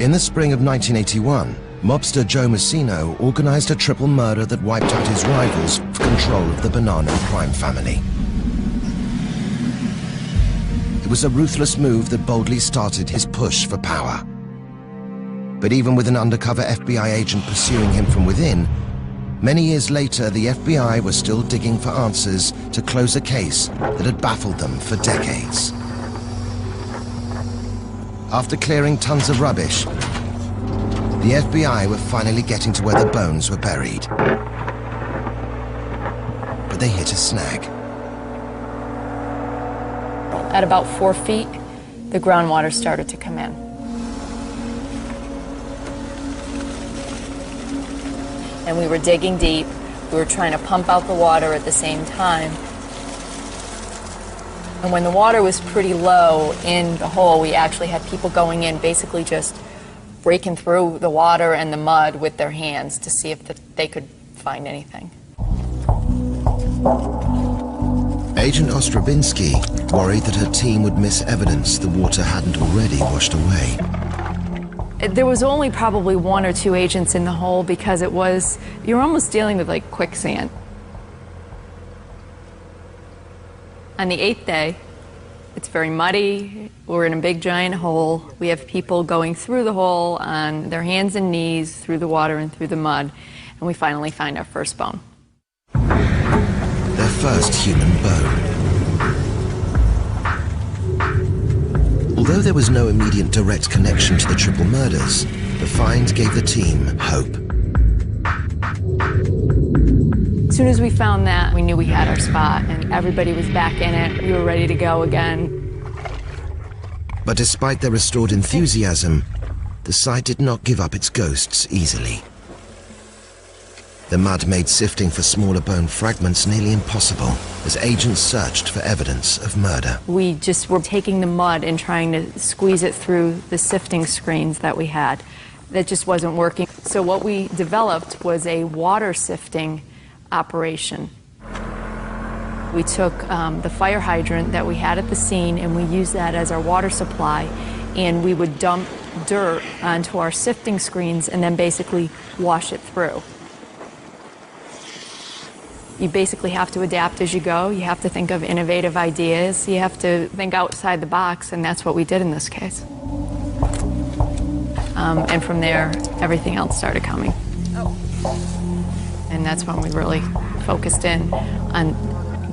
In the spring of 1981, mobster Joe Massino organized a triple murder that wiped out his rivals for control of the Bonanno crime family. It was a ruthless move that boldly started his push for power. But even with an undercover FBI agent pursuing him from within, many years later the FBI was still digging for answers to close a case that had baffled them for decades. After clearing tons of rubbish, the FBI were finally getting to where the bones were buried. But they hit a snag. At about 4 feet, the groundwater started to come in. And we were digging deep. We were trying to pump out the water at the same time. And when the water was pretty low in the hole, we actually had people going in, basically just breaking through the water and the mud with their hands to see if they could find anything. Agent Ostrobinski worried that her team would miss evidence the water hadn't already washed away. There was only probably 1 or 2 agents in the hole because you're almost dealing with like quicksand. On the 8th day, it's very muddy. We're in a big giant hole. We have people going through the hole on their hands and knees through the water and through the mud, and we finally find our first bone. Their first human bone. Although there was no immediate direct connection to the triple murders, the find gave the team hope. As soon as we found that, we knew we had our spot, and everybody was back in it. We were ready to go again. But despite their restored enthusiasm, the site did not give up its ghosts easily. The mud made sifting for smaller bone fragments nearly impossible as agents searched for evidence of murder. We just were taking the mud and trying to squeeze it through the sifting screens that we had. That just wasn't working. So what we developed was a water sifting operation. We took the fire hydrant that we had at the scene and we used that as our water supply, and we would dump dirt onto our sifting screens and then basically wash it through. You basically have to adapt as you go. You have to think of innovative ideas. You have to think outside the box, and that's what we did in this case. And from there, everything else started coming. And that's when we really focused in on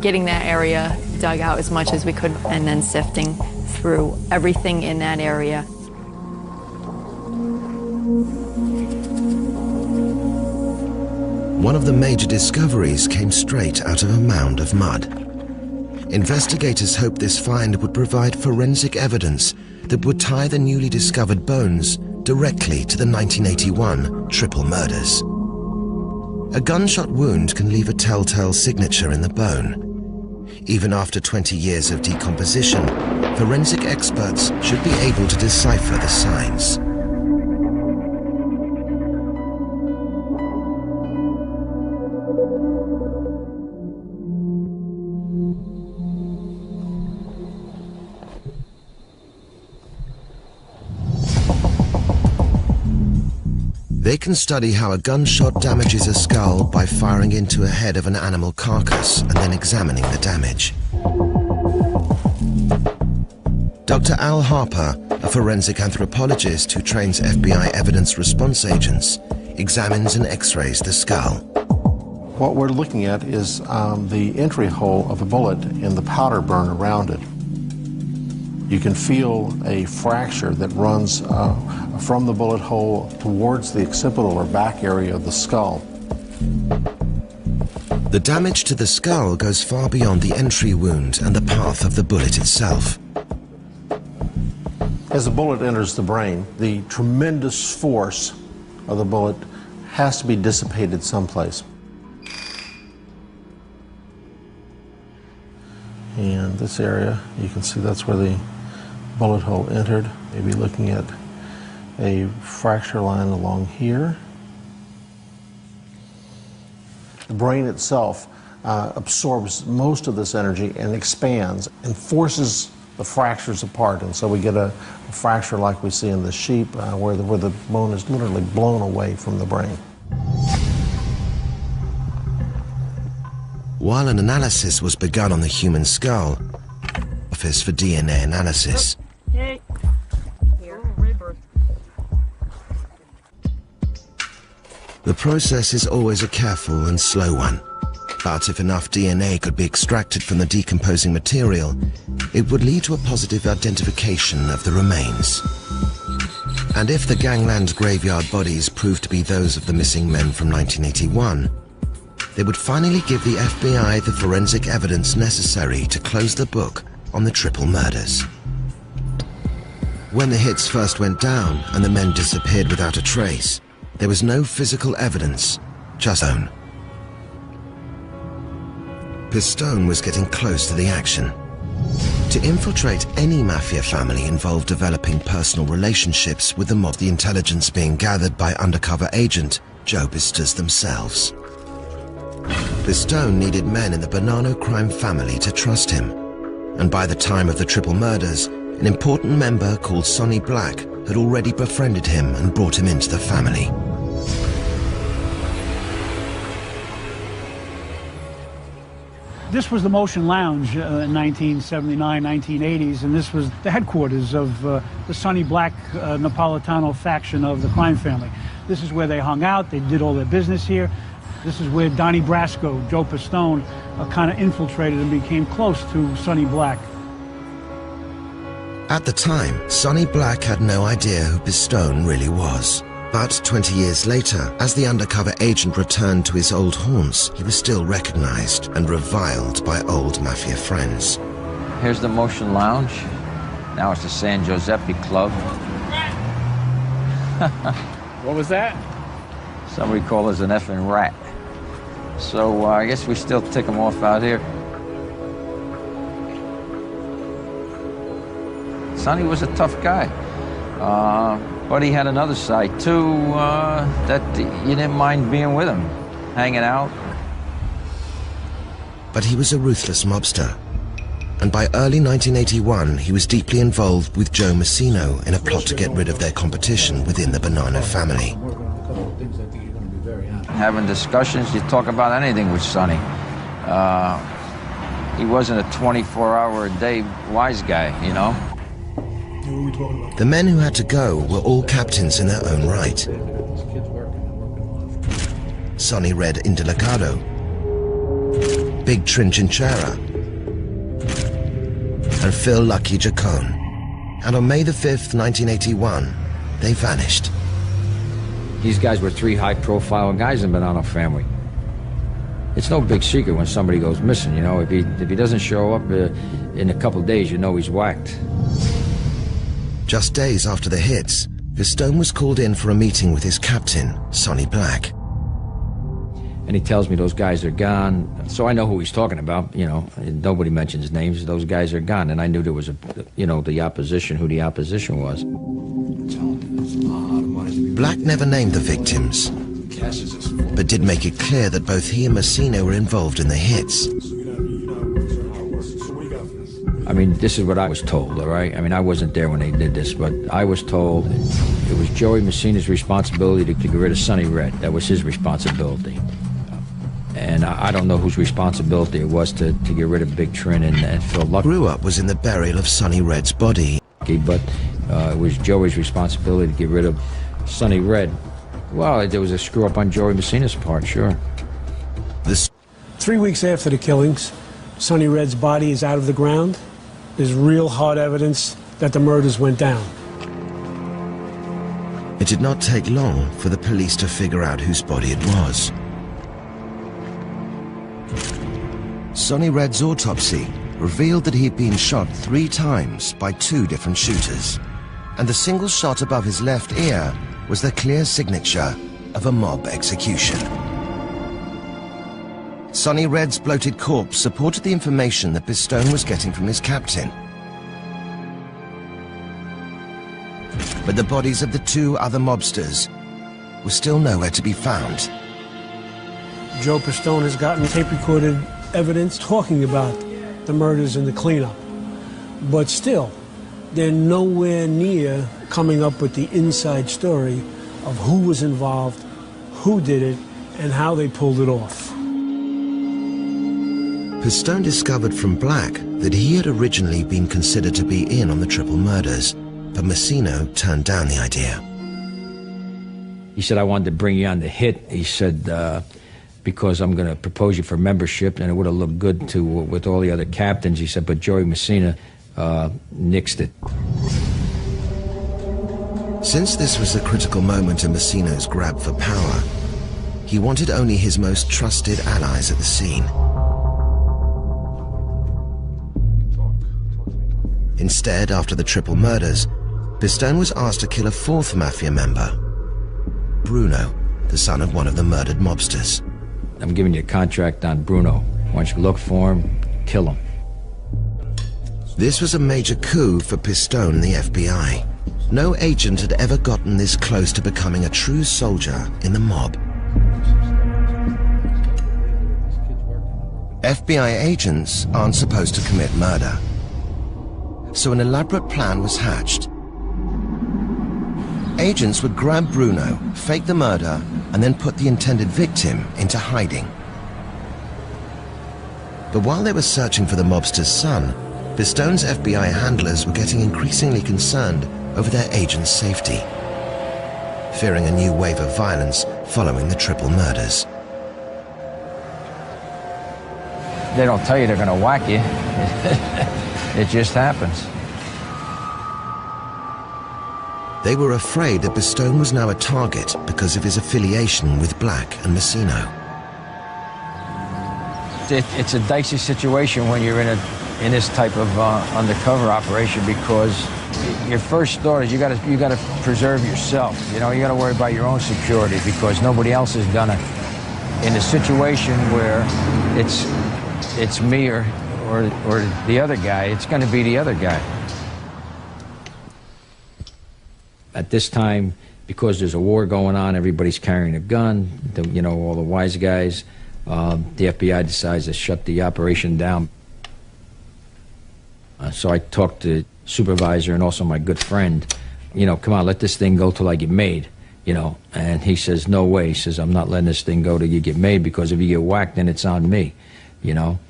getting that area dug out as much as we could and then sifting through everything in that area. One of the major discoveries came straight out of a mound of mud. Investigators hoped this find would provide forensic evidence that would tie the newly discovered bones directly to the 1981 triple murders. A gunshot wound can leave a telltale signature in the bone. Even after 20 years of decomposition, forensic experts should be able to decipher the signs. They can study how a gunshot damages a skull by firing into a head of an animal carcass and then examining the damage. Dr. Al Harper, a forensic anthropologist who trains FBI evidence response agents, examines and x-rays the skull. What we're looking at is the entry hole of a bullet and the powder burn around it. You can feel a fracture that runs from the bullet hole towards the occipital or back area of the skull. The damage to the skull goes far beyond the entry wound and the path of the bullet itself. As the bullet enters the brain, the tremendous force of the bullet has to be dissipated someplace. And this area, you can see that's where the bullet hole entered. Maybe looking at a fracture line along here. The brain itself absorbs most of this energy and expands and forces the fractures apart, and so we get a fracture like we see in the sheep, where the bone is literally blown away from the brain. While an analysis was begun on the human skull, office for DNA analysis. Hey. Here. The process is always a careful and slow one, but if enough DNA could be extracted from the decomposing material, it would lead to a positive identification of the remains. And if the gangland graveyard bodies proved to be those of the missing men from 1981, they would finally give the FBI the forensic evidence necessary to close the book on the triple murders. When the hits first went down and the men disappeared without a trace, there was no physical evidence, just own. Pistone was getting close to the action. To infiltrate any mafia family involved developing personal relationships with the mob, the intelligence being gathered by undercover agent Joe Pistas themselves. Pistone needed men in the Bonanno crime family to trust him, and by the time of the triple murders, an important member called Sonny Black had already befriended him and brought him into the family. This was the Motion Lounge in 1979, 1980s, and this was the headquarters of the Sonny Black Napolitano faction of the crime family. This is where they hung out, they did all their business here. This is where Donnie Brasco, Joe Pistone, kind of infiltrated and became close to Sonny Black. At the time, Sonny Black had no idea who Pistone really was. But 20 years later, as the undercover agent returned to his old haunts, he was still recognized and reviled by old mafia friends. Here's the Motion Lounge. Now it's the San Giuseppe Club. What was that? Somebody called us an effing rat. So I guess we still tick them off out here. Sonny was a tough guy. But he had another side, too, that you didn't mind being with him, hanging out. But he was a ruthless mobster. And by early 1981, he was deeply involved with Joe Massino in a plot to get rid of their competition within the Bonanno family. Having discussions, you talk about anything with Sonny. He wasn't a 24-hour-a-day wise guy, you know? The men who had to go were all captains in their own right. Sonny Red Indelicado, Big Trinchera, and Phil Lucky Jacone. And on May the 5th, 1981, they vanished. These guys were three high-profile guys in the Bonanno family. It's no big secret when somebody goes missing, you know. If he doesn't show up in a couple days, you know he's whacked. Just days after the hits, Pistone was called in for a meeting with his captain, Sonny Black. And he tells me those guys are gone. So I know who he's talking about, you know. Nobody mentions names. Those guys are gone. And I knew there was the opposition, who the opposition was. Black never named the victims, but did make it clear that both he and Massino were involved in the hits. I mean, this is what I was told, all right? I mean, I wasn't there when they did this, but I was told it was Joey Massino's responsibility to get rid of Sonny Red. That was his responsibility. And I don't know whose responsibility it was to get rid of Big Trin and Phil Lucky. Grew up was in the burial of Sonny Red's body. But it was Joey's responsibility to get rid of Sonny Red. Well, there was a screw-up on Joey Massino's part, sure. 3 weeks after the killings, Sonny Red's body is out of the ground. There's real hard evidence that the murders went down. It did not take long for the police to figure out whose body it was. Sonny Red's autopsy revealed that he had been shot 3 times by 2 different shooters, and the single shot above his left ear was the clear signature of a mob execution. Sonny Red's bloated corpse supported the information that Pistone was getting from his captain. But the bodies of the 2 other mobsters were still nowhere to be found. Joe Pistone has gotten tape-recorded evidence talking about the murders and the cleanup. But still, they're nowhere near coming up with the inside story of who was involved, who did it, and how they pulled it off. Pistone discovered from Black that he had originally been considered to be in on the triple murders, but Massino turned down the idea. He said, I wanted to bring you on the hit. He said, because I'm going to propose you for membership, and it would have looked good with all the other captains. He said, but Joey Massino nixed it. Since this was a critical moment in Massino's grab for power, he wanted only his most trusted allies at the scene. Instead, after the triple murders, Pistone was asked to kill a fourth mafia member, Bruno, the son of one of the murdered mobsters. I'm giving you a contract on Bruno. Why don't you look for him, kill him. This was a major coup for Pistone and the FBI. No agent had ever gotten this close to becoming a true soldier in the mob. FBI agents aren't supposed to commit murder. So an elaborate plan was hatched. Agents would grab Bruno, fake the murder, and then put the intended victim into hiding. But while they were searching for the mobster's son, Pistone's FBI handlers were getting increasingly concerned over their agent's safety, fearing a new wave of violence following the triple murders. They don't tell you they're going to whack you. It just happens. They were afraid that Pistone was now a target because of his affiliation with Black and Massino. It's a dicey situation when you're in this type of undercover operation, because your first thought is you got to preserve yourself. You know, you got to worry about your own security, because nobody else has done it. In a situation where it's me or the other guy, it's going to be the other guy. At this time, because there's a war going on, everybody's carrying a gun, you know, all the wise guys, the FBI decides to shut the operation down. So I talked to supervisor and also my good friend, you know, come on, let this thing go till I get made, you know. And he says, no way. He says, I'm not letting this thing go till you get made, because if you get whacked, then it's on me, you know.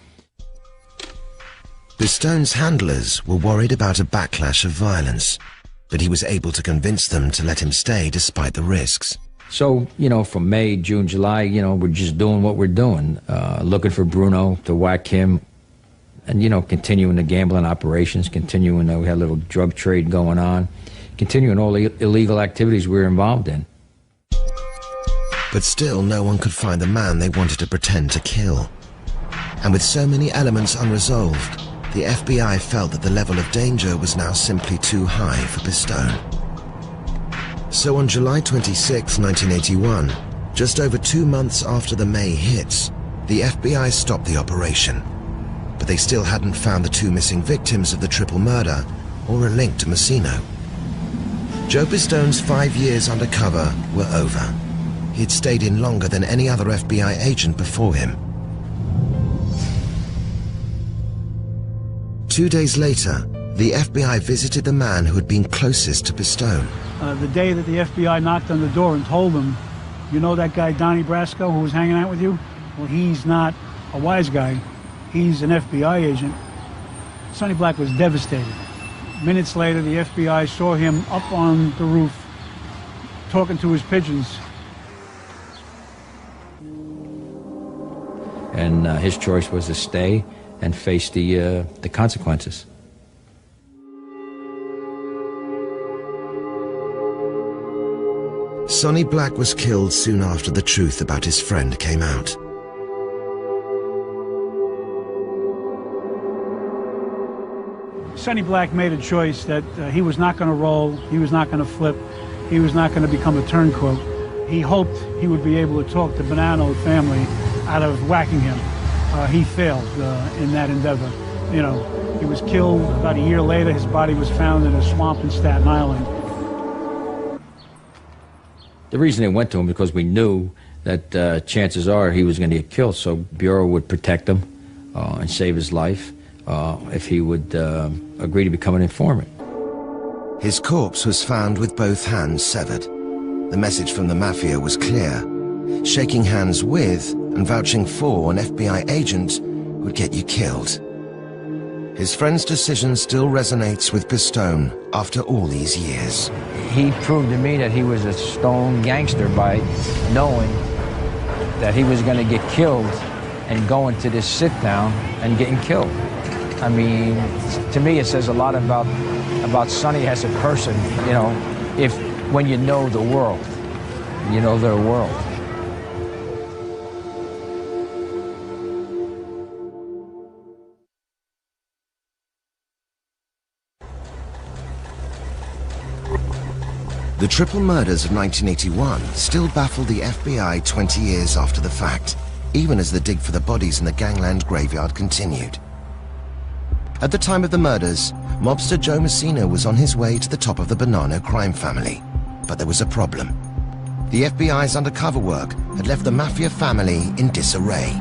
Pistone's handlers were worried about a backlash of violence, but he was able to convince them to let him stay despite the risks. So, you know, from May, June, July, you know, we're just doing what we're doing, looking for Bruno to whack him, and, you know, continuing the gambling operations, continuing, we had a little drug trade going on, continuing all the illegal activities we were involved in. But still, no one could find the man they wanted to pretend to kill. And with so many elements unresolved, the FBI felt that the level of danger was now simply too high for Pistone. So on July 26, 1981, just over 2 months after the May hits, the FBI stopped the operation. But they still hadn't found the 2 missing victims of the triple murder or a link to Massino. Joe Pistone's 5 years undercover were over. He'd stayed in longer than any other FBI agent before him. 2 days later, the FBI visited the man who had been closest to Pistone. The day that the FBI knocked on the door and told him, you know that guy Donnie Brasco who was hanging out with you? Well, he's not a wise guy. He's an FBI agent. Sonny Black was devastated. Minutes later, the FBI saw him up on the roof talking to his pigeons. And his choice was to stay and face the consequences. Sonny Black was killed soon after the truth about his friend came out. Sonny Black made a choice that he was not going to roll, he was not going to flip, he was not going to become a turncoat. He hoped he would be able to talk the Bonanno family out of whacking him. He failed in that endeavor. You know, he was killed. About a year later, his body was found in a swamp in Staten Island. The reason they went to him because we knew that chances are he was going to get killed, so Bureau would protect him and save his life if he would agree to become an informant. His corpse was found with both hands severed. The message from the Mafia was clear. Shaking hands with and vouching for an FBI agent would get you killed. His friend's decision still resonates with Pistone after all these years. He proved to me that he was a stone gangster by knowing that he was going to get killed and going to this sit-down and getting killed. I mean, to me it says a lot about Sonny as a person, you know, when you know the world, you know their world. The triple murders of 1981 still baffle the FBI 20 years after the fact, even as the dig for the bodies in the gangland graveyard continued. At the time of the murders, mobster Joe Massino was on his way to the top of the Bonanno crime family. But there was a problem. The FBI's undercover work had left the Mafia family in disarray.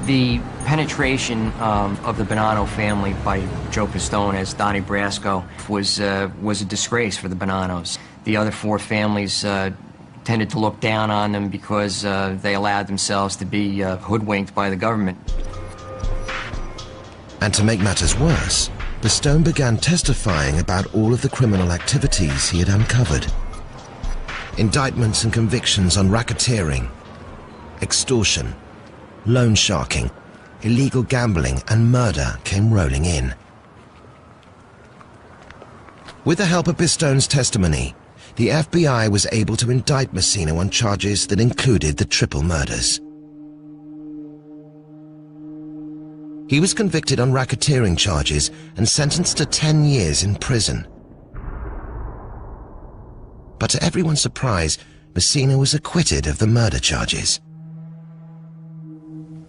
The penetration of the Bonanno family by Joe Pistone as Donnie Brasco was a disgrace for the Bonannos. The other four families tended to look down on them because they allowed themselves to be hoodwinked by the government. And to make matters worse, Pistone began testifying about all of the criminal activities he had uncovered. Indictments and convictions on racketeering, extortion, loan sharking, illegal gambling and murder came rolling in. With the help of Pistone's testimony, the FBI was able to indict Massino on charges that included the triple murders. He was convicted on racketeering charges and sentenced to 10 years in prison. But to everyone's surprise, Massino was acquitted of the murder charges.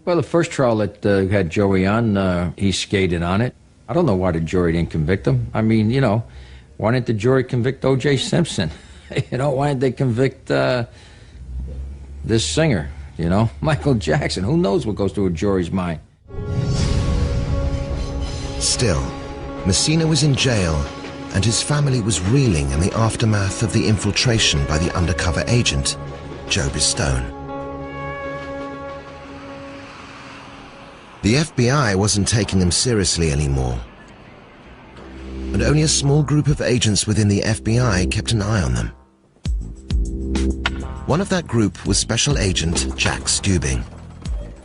Well, the first trial that had Joey on, he skated on it. I don't know why the jury didn't convict him. I mean, you know, why didn't the jury convict O.J. Simpson? You know, why didn't they convict this singer, you know, Michael Jackson? Who knows what goes through a jury's mind? Still, Massino was in jail, and his family was reeling in the aftermath of the infiltration by the undercover agent, Joe Pistone. The FBI wasn't taking them seriously anymore, and only a small group of agents within the FBI kept an eye on them. One of that group was Special Agent Jack Stubing.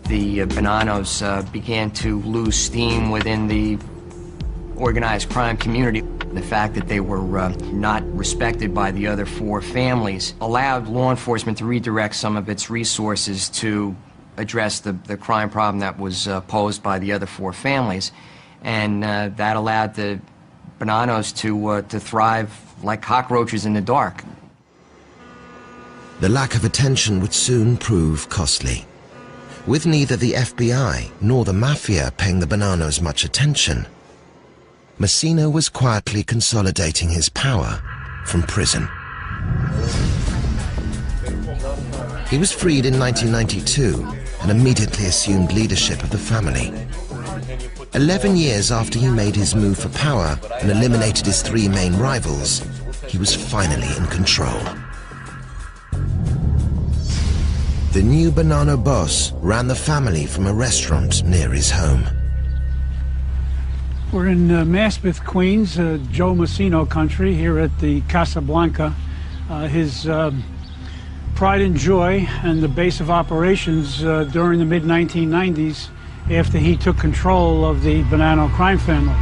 The Bonannos began to lose steam within the organized crime community. The fact that they were not respected by the other four families allowed law enforcement to redirect some of its resources to address the crime problem that was posed by the other four families. And that allowed the Bonannos to thrive like cockroaches in the dark. The lack of attention would soon prove costly. With neither the FBI nor the Mafia paying the Bonannos much attention, Massino was quietly consolidating his power from prison. He was freed in 1992 and immediately assumed leadership of the family. 11 years after he made his move for power and eliminated his three main rivals, he was finally in control. The new Bonanno boss ran the family from a restaurant near his home. We're in Maspeth, Queens, Joe Massino country, here at the Casablanca. His pride and joy and the base of operations during the mid-1990s after he took control of the Bonanno crime family.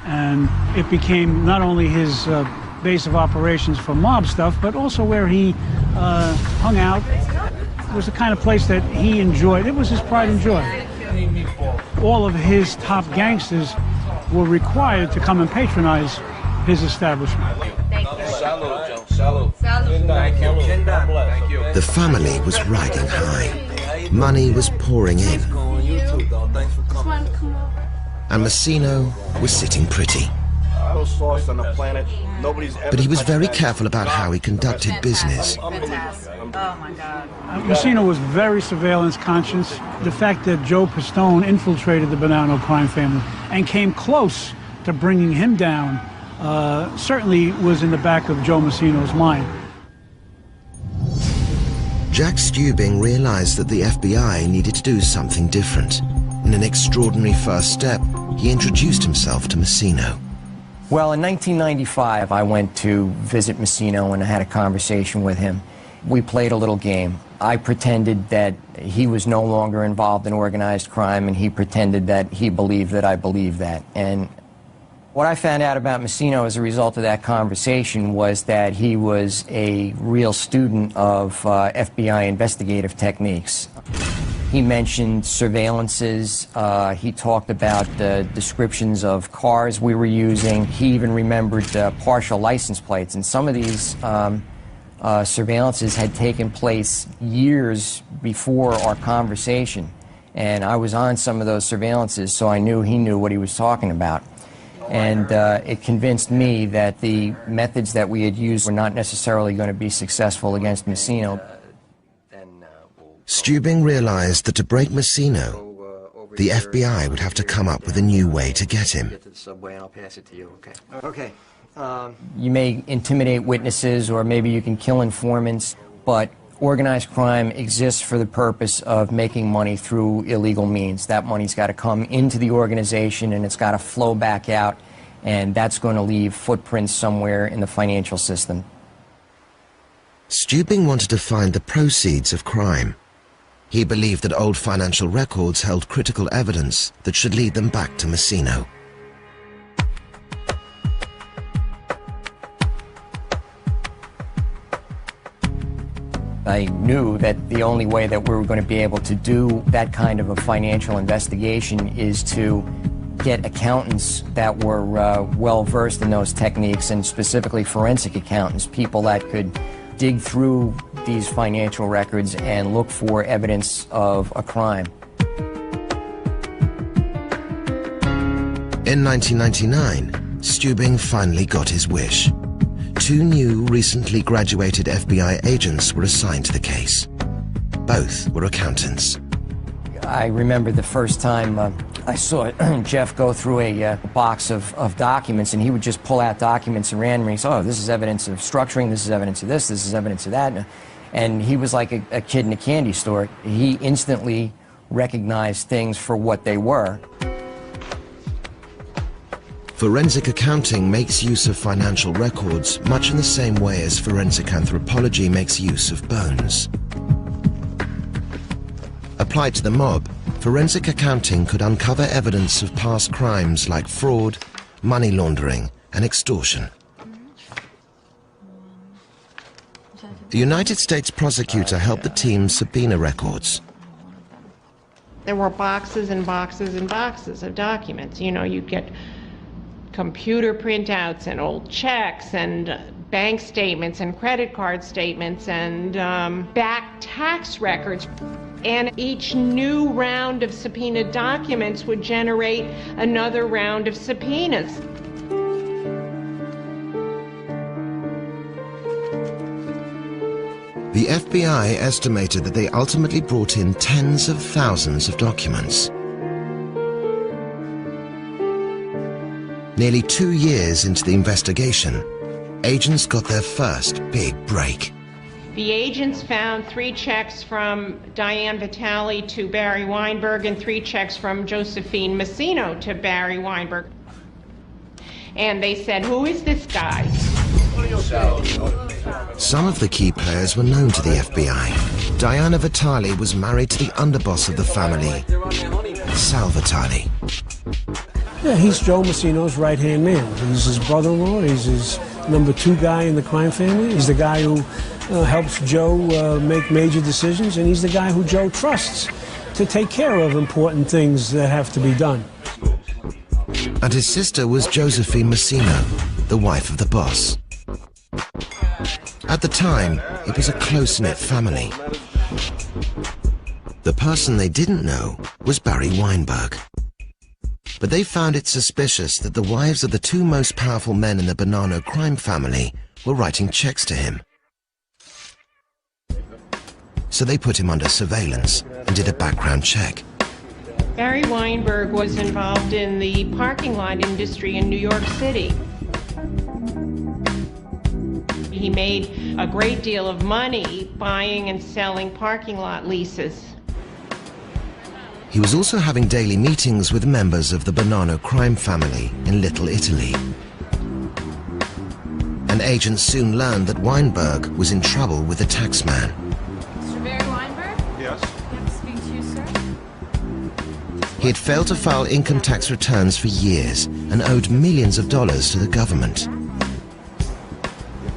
And it became not only his base of operations for mob stuff, but also where he hung out. It was the kind of place that he enjoyed. It was his pride and joy. All of his top gangsters were required to come and patronize his establishment. The family was riding high. Money was pouring in. And Massino was sitting pretty. But he was very careful about how he conducted business. Massino was very surveillance conscious. The fact that Joe Pistone infiltrated the Bonanno crime family and came close to bringing him down certainly was in the back of Joe Massino's mind. Jack Stubing realized that the FBI needed to do something different. In an extraordinary first step, he introduced himself to Massino. Well, in 1995, I went to visit Massino and I had a conversation with him. We played a little game. I pretended that he was no longer involved in organized crime, and he pretended that he believed that I believed that. And what I found out about Massino as a result of that conversation was that he was a real student of FBI investigative techniques. He mentioned surveillances, he talked about the descriptions of cars we were using, he even remembered partial license plates, and some of these surveillances had taken place years before our conversation, and I was on some of those surveillances, so I knew he knew what he was talking about. And it convinced me that the methods that we had used were not necessarily going to be successful against Massino. Stubing realized that to break Massino, the FBI would have to come up with a new way to get him. You may intimidate witnesses, or maybe you can kill informants, but organized crime exists for the purpose of making money through illegal means. That money's got to come into the organization and it's got to flow back out, and that's going to leave footprints somewhere in the financial system. Stubing wanted to find the proceeds of crime. He believed that old financial records held critical evidence that should lead them back to Massino. I knew that the only way that we were going to be able to do that kind of a financial investigation is to get accountants that were well-versed in those techniques, and specifically forensic accountants, people that could dig through these financial records and look for evidence of a crime. In 1999, Stubing finally got his wish. 2 new, recently graduated FBI agents were assigned to the case. Both were accountants. I remember the first time I saw Jeff go through a box of documents, and he would just pull out documents and randomly say, oh, this is evidence of structuring, this is evidence of this is evidence of that. And he was like a kid in a candy store. He instantly recognized things for what they were. Forensic accounting makes use of financial records much in the same way as forensic anthropology makes use of bones. Applied to the mob, forensic accounting could uncover evidence of past crimes like fraud, money laundering, and extortion. The United States prosecutor helped the team subpoena records. There were boxes and boxes and boxes of documents. You know, you'd get computer printouts and old checks and bank statements and credit card statements and back tax records. And each new round of subpoenaed documents would generate another round of subpoenas. The FBI estimated that they ultimately brought in tens of thousands of documents. Nearly 2 years into the investigation, agents got their first big break. The agents found 3 checks from Diane Vitale to Barry Weinberg and 3 checks from Josephine Massino to Barry Weinberg. And they said, who is this guy? Some of the key players were known to the FBI. Diana Vitale was married to the underboss of the family, Sal Vitale. Yeah, he's Joe Massino's right-hand man. He's his brother-in-law. He's his number 2 guy in the crime family. He's the guy who helps Joe make major decisions, and he's the guy who Joe trusts to take care of important things that have to be done. And his sister was Josephine Massino, the wife of the boss. At the time, it was a close-knit family. The person they didn't know was Barry Weinberg. But they found it suspicious that the wives of the 2 most powerful men in the Bonanno crime family were writing checks to him. So they put him under surveillance and did a background check. Barry Weinberg was involved in the parking lot industry in New York City. He made a great deal of money buying and selling parking lot leases. He was also having daily meetings with members of the Bonanno crime family in Little Italy. And agents soon learned that Weinberg was in trouble with the taxman. Mr. Barry Weinberg? Yes. I have to speak to you, sir. He had failed to file income tax returns for years and owed millions of dollars to the government.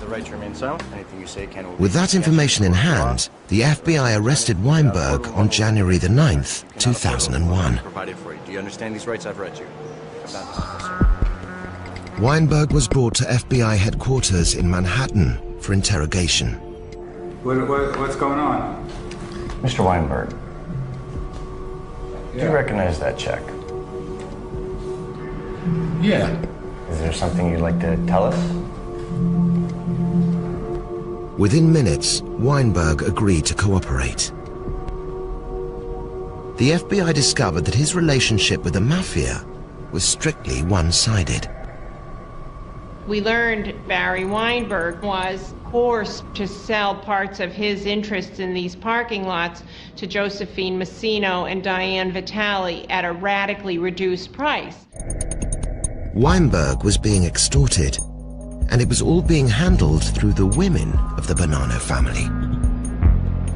Right to remain silent. Anything you say can... With that information in hand, the FBI arrested Weinberg on January the 9th, 2001. Provided for you. Do you understand these rights I've read you? Weinberg was brought to FBI headquarters in Manhattan for interrogation. What's going on? Mr. Weinberg, do you recognize that check? Yeah. Is there something you'd like to tell us? Within minutes, Weinberg agreed to cooperate. The FBI discovered that his relationship with the mafia was strictly one-sided. We learned Barry Weinberg was forced to sell parts of his interests in these parking lots to Josephine Massino and Diane Vitale at a radically reduced price. Weinberg was being extorted, and it was all being handled through the women of the Bonanno family.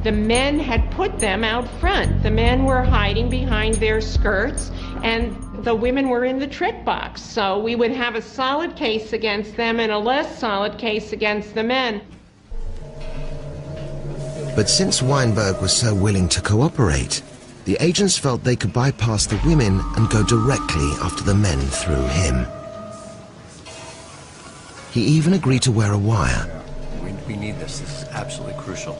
The men had put them out front. The men were hiding behind their skirts, and the women were in the trick box. So we would have a solid case against them and a less solid case against the men. But since Weinberg was so willing to cooperate, the agents felt they could bypass the women and go directly after the men through him. He even agreed to wear a wire. We need this. This is absolutely crucial.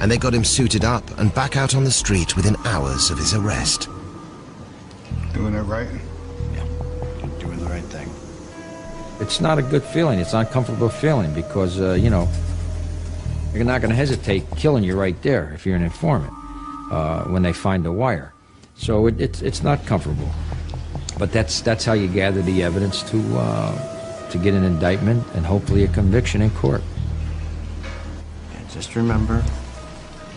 And they got him suited up and back out on the street within hours of his arrest. Doing it right? Yeah, doing the right thing. It's not a good feeling. It's an uncomfortable feeling because, you know, you're not going to hesitate killing you right there if you're an informant when they find the wire. So it's not comfortable. But that's how you gather the evidence to get an indictment and hopefully a conviction in court. And just remember,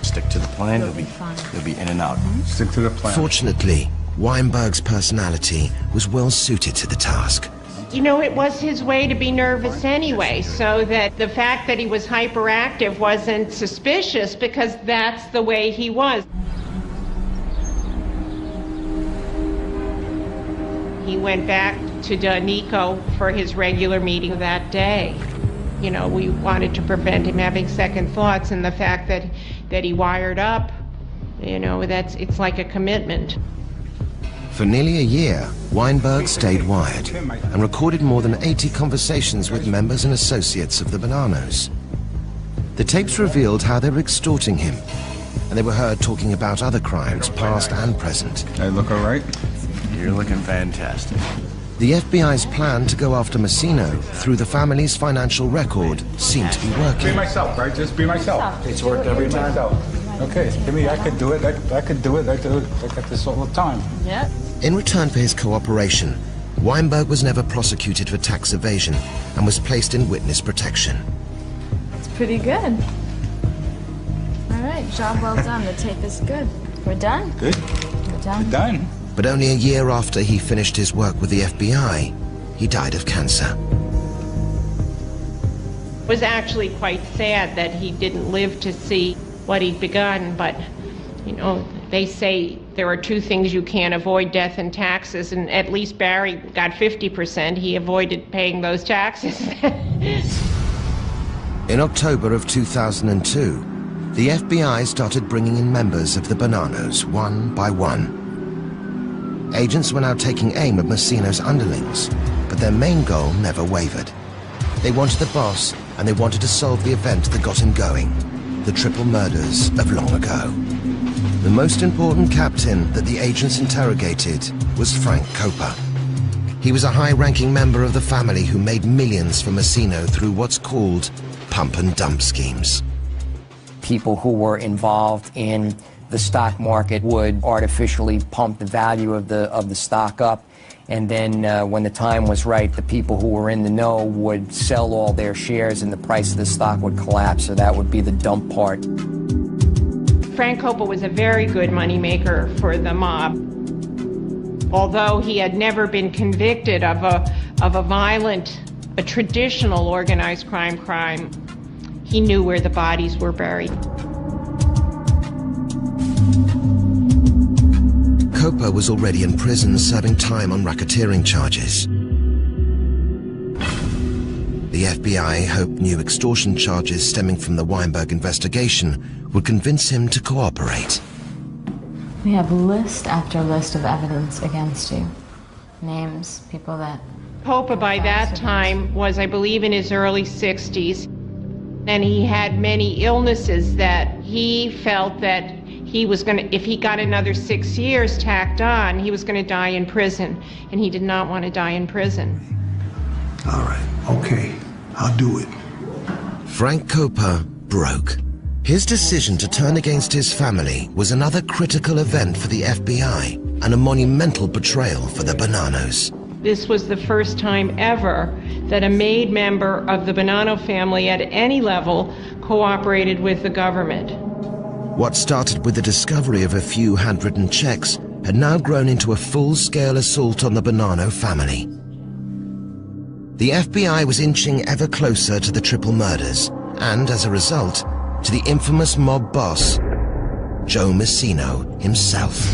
stick to the plan. You'll be in and out. Stick to the plan. Fortunately, Weinberg's personality was well suited to the task. You know, it was his way to be nervous anyway, so that the fact that he was hyperactive wasn't suspicious because that's the way he was. He went back to Nico for his regular meeting that day. You know, we wanted to prevent him having second thoughts, and the fact that he wired up, you know, it's like a commitment. For nearly a year, Weinberg stayed wired and recorded more than 80 conversations with members and associates of the Bonannos. The tapes revealed how they were extorting him, and they were heard talking about other crimes, past and present. I look all right? You're looking fantastic. The FBI's plan to go after Massino through the family's financial record seemed to be Be working. myself, right? Just be myself. It's worked every time. Okay, give me, I could do it. I could do it. I got this all the time. Yep. In return for his cooperation, Weinberg was never prosecuted for tax evasion and was placed in witness protection. It's pretty good. All right, job well done. The tape is good. We're done. Good. We're done. We're done. But only a year after he finished his work with the FBI, he died of cancer. It was actually quite sad that he didn't live to see what he'd begun, but, you know, they say there are two things you can't avoid, death and taxes, and at least Barry got 50%. He avoided paying those taxes. In October of 2002, the FBI started bringing in members of the Bonannos one by one. Agents were now taking aim at Massino's underlings, but their main goal never wavered. They wanted the boss, and they wanted to solve the event that got him going, the triple murders of long ago. The most important captain that the agents interrogated was Frank Copa. He was a high-ranking member of the family who made millions for Massino through what's called pump and dump schemes. People who were involved in The stock market would artificially pump the value of the stock up, and then when the time was right, the people who were in the know would sell all their shares and the price of the stock would collapse, so that would be the dump part. Frank Coppa was a very good moneymaker for the mob. Although he had never been convicted of a violent, a traditional organized crime, he knew where the bodies were buried. Coppa was already in prison serving time on racketeering charges. The FBI hoped new extortion charges stemming from the Weinberg investigation would convince him to cooperate. We have list after list of evidence against you. Names, people that... Coppa by that time was, I believe, in his early 60s, and he had many illnesses that he felt that he was going to, if he got another 6 years tacked on, he was going to die in prison, and he did not want to die in prison. All right, okay, I'll do it. Frank Coppa broke. His decision to turn against his family was another critical event for the FBI and a monumental betrayal for the Bonannos. This was the first time ever that a made member of the Bonanno family at any level cooperated with the government. What started with the discovery of a few handwritten checks had now grown into a full-scale assault on the Bonanno family. The FBI was inching ever closer to the triple murders, and as a result, to the infamous mob boss, Joe Massino himself.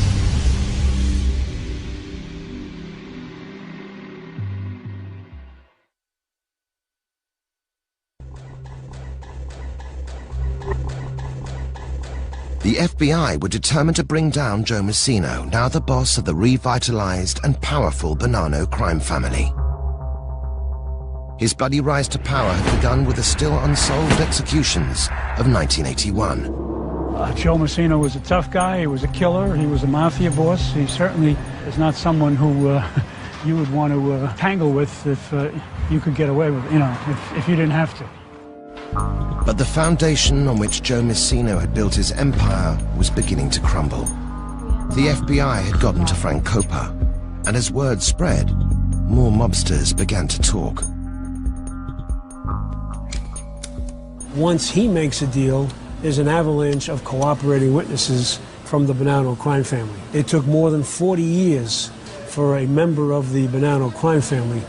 The FBI were determined to bring down Joe Massino, now the boss of the revitalized and powerful Bonanno crime family. His bloody rise to power had begun with the still unsolved executions of 1981. Joe Massino was a tough guy. He was a killer. He was a mafia boss. He certainly is not someone who you would want to tangle with if you could get away with it, if you didn't have to. But the foundation on which Joe Massino had built his empire was beginning to crumble. The FBI had gotten to Frank Coppa, and as word spread, more mobsters began to talk. Once he makes a deal, there's an avalanche of cooperating witnesses from the Bonanno crime family. It took more than 40 years for a member of the Bonanno crime family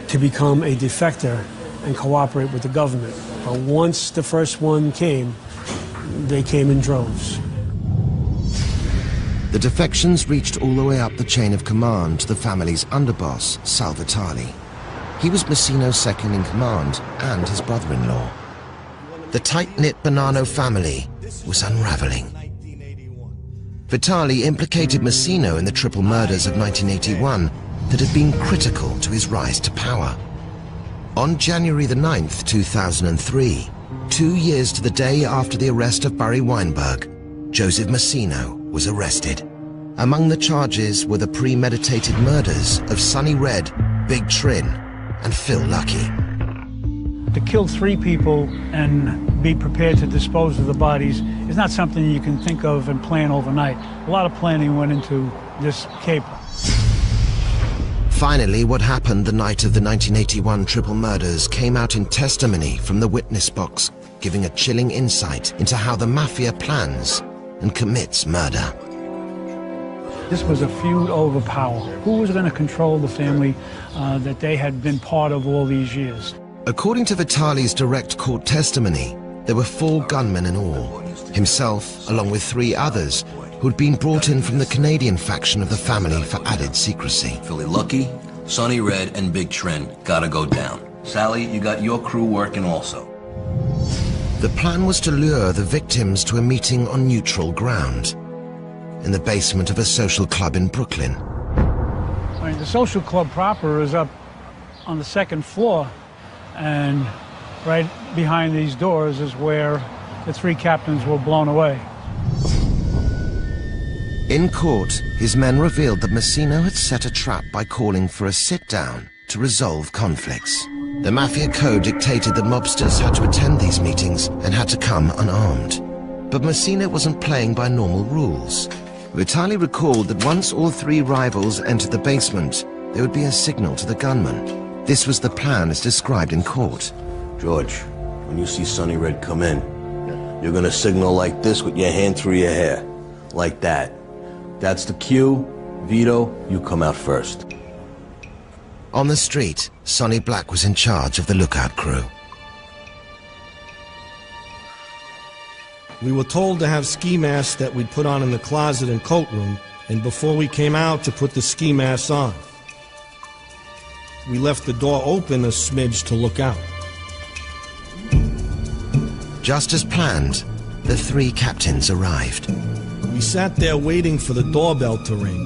to become a defector and cooperate with the government. But once the first one came, they came in droves. The defections reached all the way up the chain of command to the family's underboss, Sal Vitali. He was Massino's second in command and his brother-in-law. The tight-knit Bonanno family was unraveling. Vitali implicated Massino in the triple murders of 1981 that had been critical to his rise to power. On January the 9th, 2003, 2 years to the day after the arrest of Barry Weinberg, Joseph Massino was arrested. Among the charges were the premeditated murders of Sonny Red, Big Trin, and Phil Lucky. To kill 3 people and be prepared to dispose of the bodies is not something you can think of and plan overnight. A lot of planning went into this caper. Finally, what happened the night of the 1981 triple murders came out in testimony from the witness box, giving a chilling insight into how the mafia plans and commits murder. This was a feud over power. Who was going to control the family that they had been part of all these years? According to Vitali's direct court testimony, there were 4 gunmen in all. Himself, along with 3 others, who'd been brought in from the Canadian faction of the family for added secrecy. Philly Lucky, Sonny Red, and Big Trin gotta go down. Sally, you got your crew working also. The plan was to lure the victims to a meeting on neutral ground, in the basement of a social club in Brooklyn. I mean, the social club proper is up on the 2nd floor, and right behind these doors is where the 3 captains were blown away. In court, his men revealed that Massino had set a trap by calling for a sit-down to resolve conflicts. The Mafia Code dictated that mobsters had to attend these meetings and had to come unarmed. But Massino wasn't playing by normal rules. Vitali recalled that once all three rivals entered the basement, there would be a signal to the gunman. This was the plan as described in court. George, when you see Sonny Red come in, you're gonna signal like this with your hand through your hair. Like that. That's the cue. Vito, you come out first. On the street, Sonny Black was in charge of the lookout crew. We were told to have ski masks that we'd put on in the closet and coat room, and before we came out to put the ski masks on. We left the door open a smidge to look out. Just as planned, the three captains arrived. We sat there waiting for the doorbell to ring.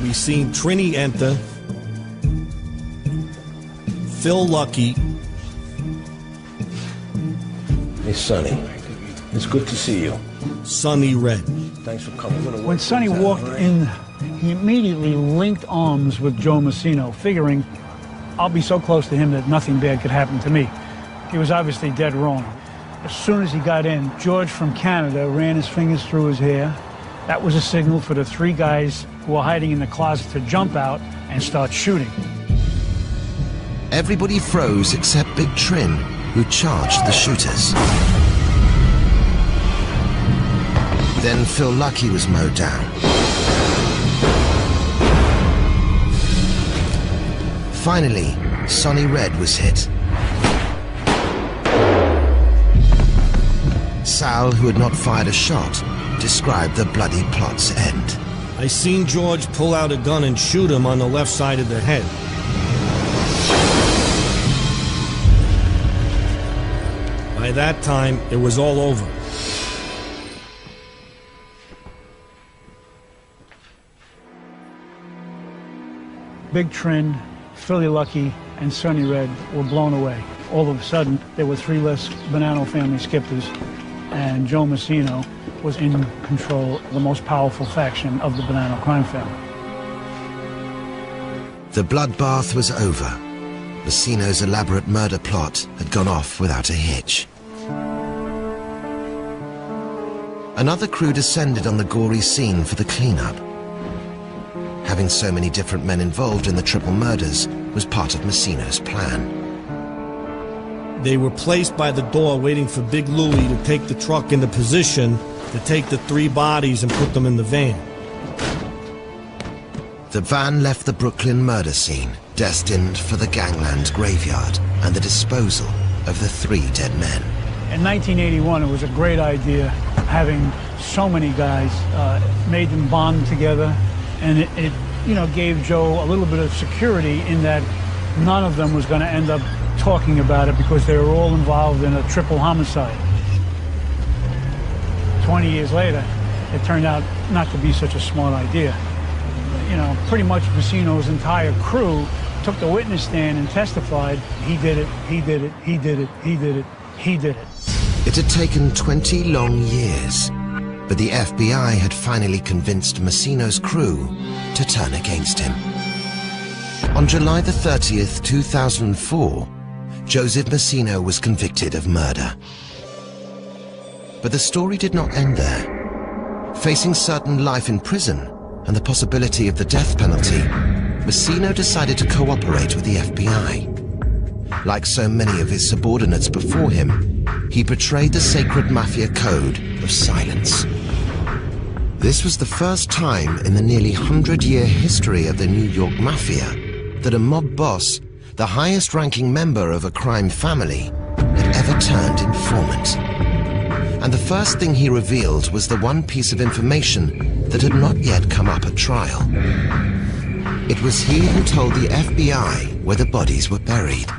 We seen Trini enter, Phil Lucky. Hey, Sonny. It's good to see you. Sonny Red. Thanks for coming. When Sonny walked in, he immediately linked arms with Joe Massino, figuring, I'll be so close to him that nothing bad could happen to me. He was obviously dead wrong. As soon as he got in, George from Canada ran his fingers through his hair. That was a signal for the three guys who were hiding in the closet to jump out and start shooting. Everybody froze except Big Trin, who charged the shooters. Then Phil Lucky was mowed down. Finally, Sonny Red was hit. Sal, who had not fired a shot, described the bloody plot's end. I seen George pull out a gun and shoot him on the left side of the head. By that time, it was all over. Big Trin, Philly Lucky, and Sonny Red were blown away. All of a sudden, there were three less Bonanno family skippers, and Joe Massino was in control of the most powerful faction of the Bonanno crime family. The bloodbath was over. Massino's elaborate murder plot had gone off without a hitch. Another crew descended on the gory scene for the cleanup. Having so many different men involved in the triple murders was part of Massino's plan. They were placed by the door waiting for Big Louie to take the truck into position to take the three bodies and put them in the van. The van left the Brooklyn murder scene, destined for the gangland graveyard and the disposal of the three dead men. In 1981, it was a great idea having so many guys, made them bond together, and it gave Joe a little bit of security in that none of them was going to end up talking about it because they were all involved in a triple homicide. 20 years later, it turned out not to be such a smart idea. Pretty much Massino's entire crew took the witness stand and testified, he did it, he did it, he did it, he did it, he did it. It had taken 20 long years, but the FBI had finally convinced Massino's crew to turn against him. On July the 30th, 2004, Joseph Massino was convicted of murder. But the story did not end there. Facing certain life in prison and the possibility of the death penalty, Massino decided to cooperate with the FBI. Like so many of his subordinates before him, he betrayed the sacred mafia code of silence. This was the first time in the nearly 100-year history of the New York Mafia that a mob boss, the highest-ranking member of a crime family, had ever turned informant. And the first thing he revealed was the one piece of information that had not yet come up at trial. It was he who told the FBI where the bodies were buried.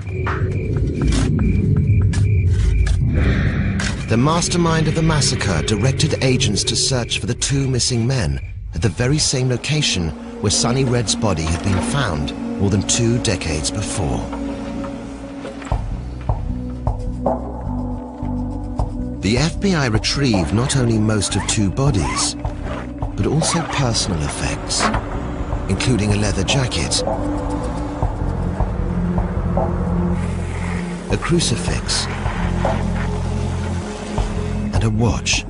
The mastermind of the massacre directed agents to search for the two missing men at the very same location where Sonny Red's body had been found more than 2 decades before. The FBI retrieved not only most of 2 bodies, but also personal effects, including a leather jacket, a crucifix, and a watch,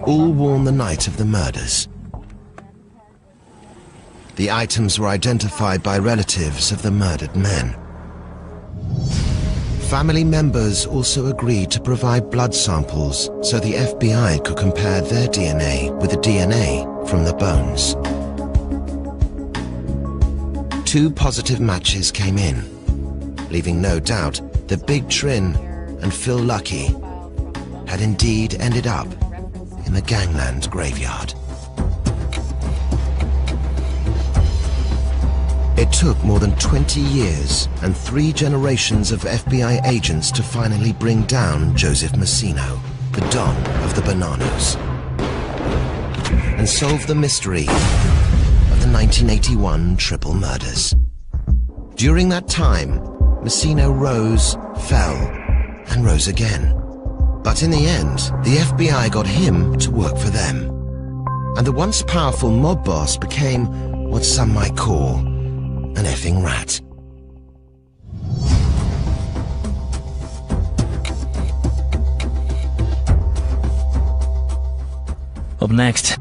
all worn the night of the murders. The items were identified by relatives of the murdered men. Family members also agreed to provide blood samples so the FBI could compare their DNA with the DNA from the bones. 2 positive matches came in, leaving no doubt that Big Trin and Phil Lucky had indeed ended up in the gangland graveyard. It took more than 20 years and 3 generations of FBI agents to finally bring down Joseph Massino, the Don of the Bonannos, and solve the mystery of the 1981 triple murders. During that time, Massino rose, fell, and rose again. But in the end, the FBI got him to work for them. And the once powerful mob boss became what some might call an effing rat. Up next,